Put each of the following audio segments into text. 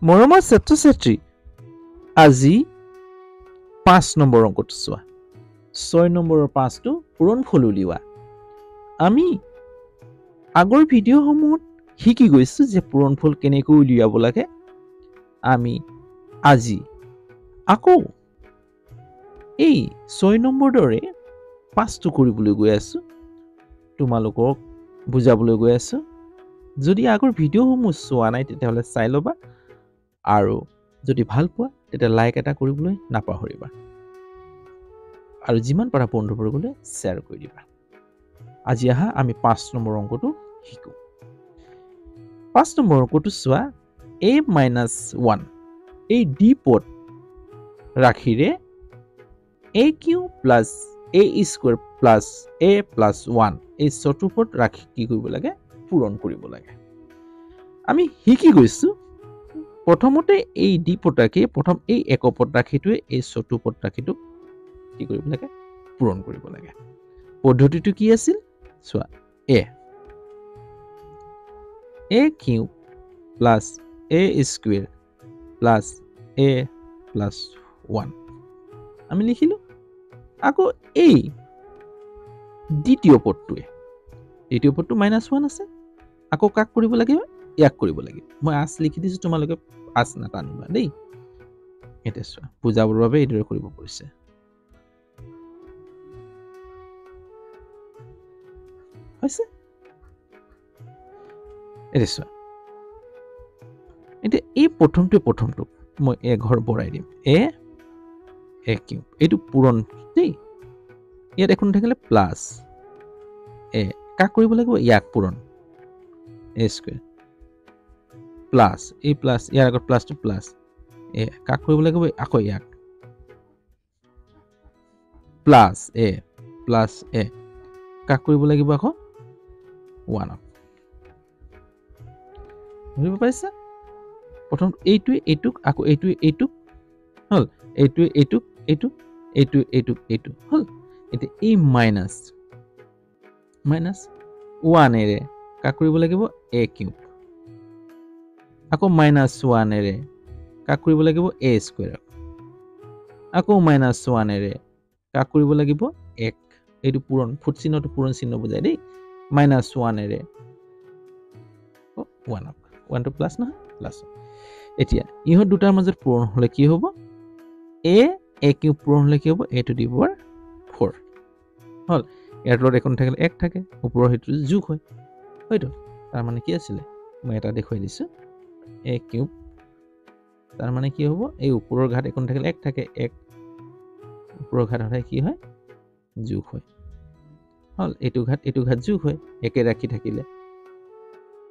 মৰমৰ ছাত্ৰ-ছাত্ৰী আজি 5 নম্বৰ অংকটো চোৱা 6 নম্বৰৰ 5টো পূৰণফল উলিওৱা আমি আগৰ ভিডিঅ'সমূহত শিকি গৈছো যে পূৰণফল কেনেকৈ উলিয়াব লাগে আমি আজি আকৌ এই 6 নম্বৰ দৰে 5টো কৰিবলৈ গৈ আছো তোমালোকক বুজাবলৈ গৈ আছো যদি আগৰ ভিডিঅ'সমূহ চোৱা নাই তেতিয়াহ'লে চাই ল'বা আৰু যদি ভাল পোৱা তেতিয়া লাইক এটা কৰিবলৈ নাপাহৰিবা আৰু যিমান পাৰা বন্ধুবৰ্গলৈ শ্বেয়াৰ কৰি দিবা আজি আহা আমি 5 নম্বৰ অংকটো শিকো 5 নম্বৰ অংকটো চোৱা a-1 এই দ্বিপদ ৰাখিৰে aq plus a square plus a plus 1 এই চতুৰ্পদ ৰাখি কি কৰিব লাগে পূৰণ কৰিব লাগে আমি শিকি গৈছো প্ৰথমতে এই দ্বিপদ ৰাখি প্ৰথম এই একপদ ৰাখিটোৱে এই চতুৰ্পদ ৰাখিটো কি কৰিব লাগে পূৰণ কৰিব লাগে পদ্ধতিটো কি আছিল চোৱা a cube plus a square plus a plus 1 আমি লিখিলো আকৌ এই দ্বিতীয় পদটোৱে -1 আছে আকৌ কাক কৰিব লাগিব ইয়াক কৰিব লাগিব মই আস লিখি দিছো তোমালোকে আস নাটানিবা দেই এটা চোৱা বুজাবৰ বাবে এইদৰে কৰিব পৰিছে হৈছে এটা চোৱা এতিয়া এই প্ৰথমটো মই ঘৰ বঢ়াই দিম a কিউব এইটো পূৰণ দেই ইয়াত এখন থাকিলে প্লাস a কাক কৰিব লাগিব ইয়াক পূৰণ a square plus a plus ইয়াৰ আগত প্লাস টু প্লাস a কাক কৰিব লাগিব আকৌ ইয়াক প্লাস a কাক কৰিব লাগিব আকৌ 1 বুজি পাইছা প্ৰথম এইটোক আকৌ এইটোক হল এইটোক হল এতিয়া এই মাইনাস 1 এৰে কাক কৰিব লাগিব a কিউব আকৌ -1 এৰে কাক কৰিব লাগিব a স্কয়াৰ আকৌ -1 এৰে কাক কৰিব লাগিব 1 এইটো পূৰণ ফুট চিহ্নটো পূৰণ চিহ্ন বুজায় দেই -1 এৰে 1 টো প্লাস নহয় প্লাস এতিয়া ইহত দুটাৰ মাজত পূৰণ হলে কি হ'ব a কিউব পূৰণ হলে কি হ'ব a টু দি পাৱাৰ 4 হল ইয়াৰ তলত এখন থাকিলে 1 থাকে ওপৰৰ হেতু যোগ হয় হয়তো তাৰ মানে কি আছিল মই এটা দেখুৱাই দিছো a কিউব তাৰ মানে কি হ'ব এই ওপৰৰ ঘাত এখন থাকিলে 1 থাকে 1 ওপৰৰ ঘাত হয় কি হয় যোগ হয় হল এইটো ঘাত যোগ হয় একে ৰাখি থাকিলে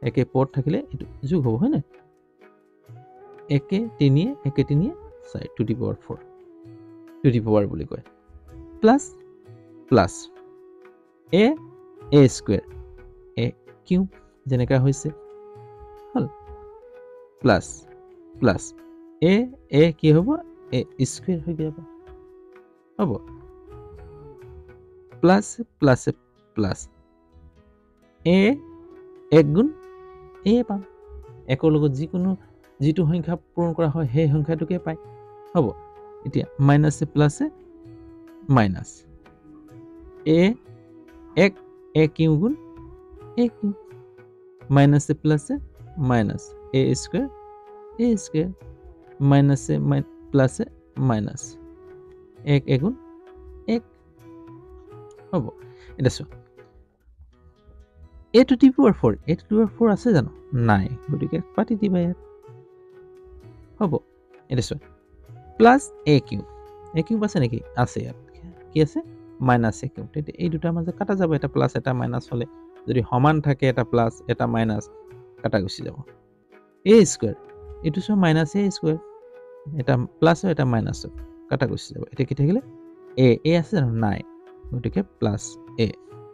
একে পদ থাকিলে এটো যোগ হ'ব হয় না একে 3 4 to the power 4 to the power বুলি কয় plus a square a cube যেনেকা হৈছে হল প্লাস a কি হ'ব a স্কয়াৰ হৈ যাব হ'ব প্লাস a 1 গুণ a পাম একৰ লগত যিটো সংখ্যা পূৰণ কৰা হয় সেই সংখ্যাটোকে পায় হ'ব এতিয়া মাইনাস মাইনাস a কিউব গুণ a cube minus minus a square minus minus 1 গুণ 1 হ'ব এটা চোৱা a টু দি পাৱাৰ 4 আছে জানো নাই গতিকে পাতি দিবা ইয়াত হ'ব এটা চোৱা প্লাস a কিউব আছে নেকি আছে ইয়াত কি আছে মাইনাস a কিউব তেতিয়া এই দুটাৰ মাজত কাটা যাব এটা প্লাস এটা মাইনাস হলে যদি সমান থাকে এটা প্লাস এটা মাইনাস কাটা গুচি যাব a স্কয়াৰ এটো সব মাইনাস a স্কয়াৰ এটা প্লাস এটা মাইনাস কাটা গুচি যাব এটা কি থাকিলে a আছে জানো নাই গতিকে প্লাস a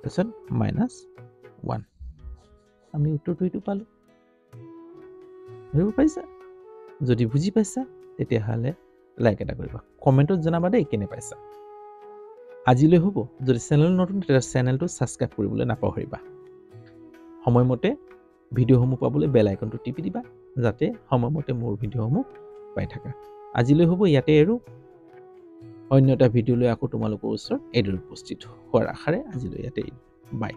তাৰছত মাইনাস 1 আমি উত্তৰটো এইটো পালো বুজি পাইছা যদি বুজি পাইছা তেতিয়া হলে লাইক এটা কৰিবা কমেন্টত জনাবা দেই কেনে পাইছা আজিলৈ হ'ব যদি চেনেল নতুন তেতিয়া চেনেলটো সাবস্ক্ৰাইব কৰিবলৈ নাপাহৰিবা সময়মতে ভিডিঅ'সমূহ পাবলৈ বেল আইকনটো টিপি দিবা যাতে সময়মতে মোৰ ভিডিঅ'সমূহ পাই থাকা। আজিলৈ হ'ব ইয়াতে আৰু অন্য এটা ভিডিঅ' লৈ আকৌ তোমালোকৰ ওচৰত এইদৰে উপস্থিত হোৱাৰ আশাৰে আজিলৈ ইয়াতে বাই।